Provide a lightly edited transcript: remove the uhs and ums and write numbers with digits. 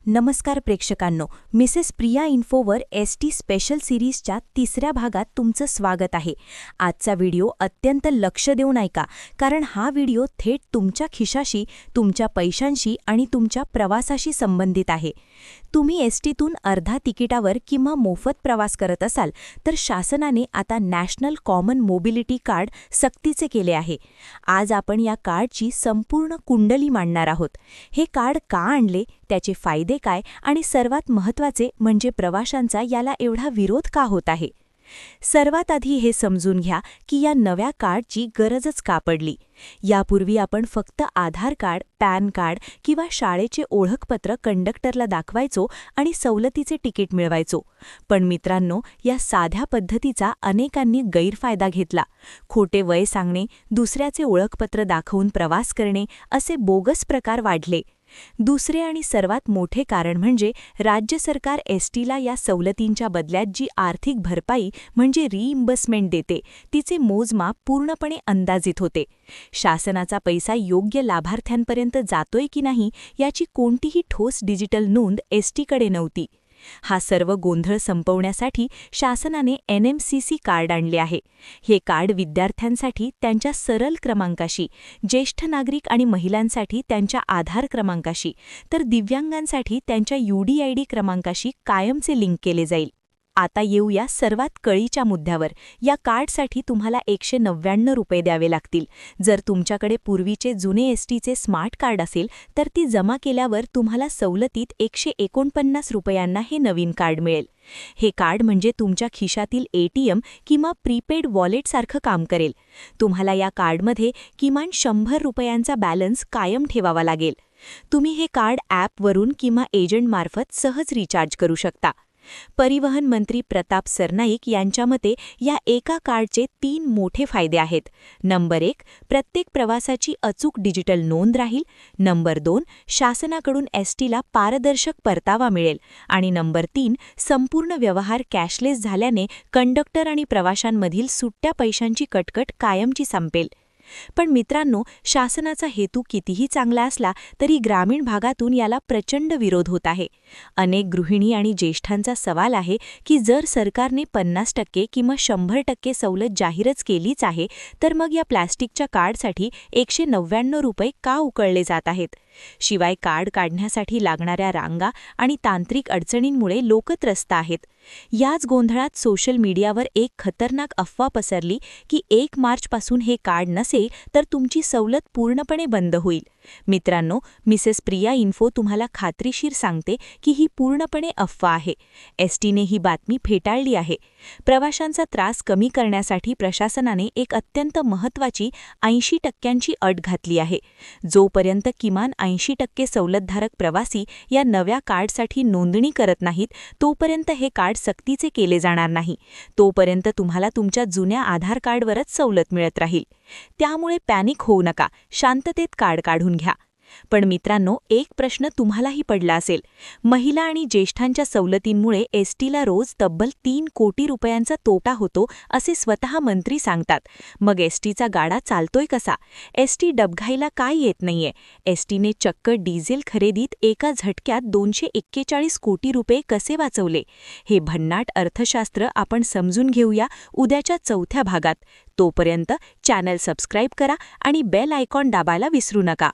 नमस्कार प्रेक्षकांनो, Mrs Priya इन्फोवर ST special सिरीजच्या तिसऱ्या भागात तुमचं स्वागत आहे. आजचा व्हिडिओ अत्यंत लक्ष देऊन ऐका, कारण हा व्हिडिओ थेट तुमच्या खिशाशी, तुमच्या पैशांशी आणि तुमच्या प्रवासाशी संबंधित आहे. तुम्ही एसटीतून अर्धा तिकिटावर किंवा मोफत प्रवास करत असाल तर शासनाने आता नॅशनल कॉमन मोबिलिटी कार्ड सक्तीचे केले आहे. आज आपण या कार्डची संपूर्ण कुंडली मांडणार आहोत. हे कार्ड का आणले, त्याचे फायदे काय आणि सर्वात महत्त्वाचे म्हणजे प्रवाशांचा याला एवढा विरोध का होत आहे. सर्वात आधी हे समजून घ्या की या नव्या कार्डची गरजच का पडली. यापूर्वी आपण फक्त आधार कार्ड, पॅन कार्ड किंवा शाळेचे ओळखपत्र कंडक्टरला दाखवायचो आणि सवलतीचे तिकीट मिळवायचो. पण मित्रांनो, या साध्या पद्धतीचा अनेकांनी गैरफायदा घेतला. खोटे वय सांगणे, दुसऱ्याचे ओळखपत्र दाखवून प्रवास करणे असे बोगस प्रकार वाढले. दुसरे आणि सर्वात मोठे कारण म्हणजे राज्य सरकार एसटीला या सवलतींच्या बदल्यात जी आर्थिक भरपाई म्हणजे रिइम्बर्समेंट देते, तिचे मोजमाप पूर्णपणे अंदाजित होते. शासनाचा पैसा योग्य लाभार्थ्यांपर्यंत जातोय की नाही याची कोणतीही ठोस डिजिटल नोंद एसटीकडे नव्हती. हा सर्व गोंधळ संपवण्यासाठी शासनाने NMCC कार्ड आणले आहे. हे कार्ड विद्यार्थ्यांसाठी त्यांच्या सरल क्रमांकाशी, ज्येष्ठ नागरिक आणि महिलांसाठी त्यांच्या आधार क्रमांकाशी, तर दिव्यांगांसाठी त्यांच्या UDID क्रमांकाशी कायमचे लिंक केले जाईल. आता येऊया सर्वात कळीच्या मुद्द्यावर. या कार्डसाठी तुम्हाला 199 रुपये द्यावे लागतील. जर तुमच्याकडे पूर्वीचे जुने एसटीचे स्मार्ट कार्ड असेल तर ती जमा केल्यावर तुम्हाला सवलतीत 149 रुपयांना हे नवीन कार्ड मिळेल. हे कार्ड म्हणजे तुमच्या खिशातील ATM किंवा प्रीपेड वॉलेटसारखं काम करेल. तुम्हाला या कार्डमध्ये किमान 100 रुपयांचा बॅलन्स कायम ठेवावा लागेल. तुम्ही हे कार्ड ॲपवरून किंवा एजंटमार्फत सहज रिचार्ज करू शकता. परिवहन मंत्री प्रताप सरनाईक यांच्या मते या एका कार्डचे 3 मोठे फायदे आहेत. नंबर 1, प्रत्येक प्रवासाची अचूक डिजिटल नोंद राहील. नंबर 2, शासनाकडून एसटीला पारदर्शक परतावा मिळेल. आणि नंबर 3, संपूर्ण व्यवहार कॅशलेस झाल्याने कंडक्टर आणि प्रवाशांमधील सुट्ट्या पैशांची कटकट कायमची संपेल. पण मित्रांनो, शासनाचा हेतू कितीही चांगला असला तरी ग्रामीण भागातून याला प्रचंड विरोध होत आहे. अनेक गृहिणी आणि ज्येष्ठांचा सवाल आहे की जर सरकारने 50% किंवा 100% सवलत जाहीरच केलीच आहे तर मग या प्लॅस्टिकच्या कार्डसाठी 199 रुपये का उकळले जात आहेत. शिवाय कार्ड काढण्यासाठी लागणाऱ्या रांगा आणि तांत्रिक अडचणींमुळे लोक त्रस्त आहेत. याच गोंधळात सोशल मीडियावर एक खतरनाक अफवा पसरली की 1 मार्चपासून हे कार्ड नसेल तर तुमची सवलत पूर्णपणे बंद होईल. मित्रांनो, मिसेस प्रिया इन्फो तुम्हाला खात्रीशीर सांगते की ही पूर्णपणे अफवा आहे. एसटीने ही बातमी फेटाळली आहे. प्रवाशांचा त्रास कमी करण्यासाठी प्रशासनाने एक अत्यंत महत्त्वाची 80% अट घातली आहे. जोपर्यंत किमान 80% सवलतधारक प्रवासी या नव्या कार्डसाठी नोंदणी करत नाहीत, तोपर्यंत हे कार्ड सक्तीचे केले जाणार नाही. तोपर्यंत तुम्हाला तुमच्या जुन्या आधार कार्डवरच सवलत मिळत राहील. त्यामुळे पॅनिक होऊ नका, शांततेत कार्ड काढून घ्या. पण मित्रांनो, एक प्रश्न तुम्हालाही पडला असेल. महिला आणि ज्येष्ठांच्या सवलतींमुळे एसटीला रोज तब्बल 3 कोटी रुपयांचा तोटा होतो असे स्वतः मंत्री सांगतात. मग एसटीचा गाडा चालतोय कसा? एसटी डबघाईला काय येत नाहीये? एसटीने चक्क डिझेल खरेदीत एका झटक्यात 241 कोटी रुपये कसे वाचवले? हे भन्नाट अर्थशास्त्र आपण समजून घेऊया उद्याच्या 4थ्या भागात. तोपर्यंत चॅनल सबस्क्राईब करा आणि बेल आयकॉन दाबायला विसरू नका.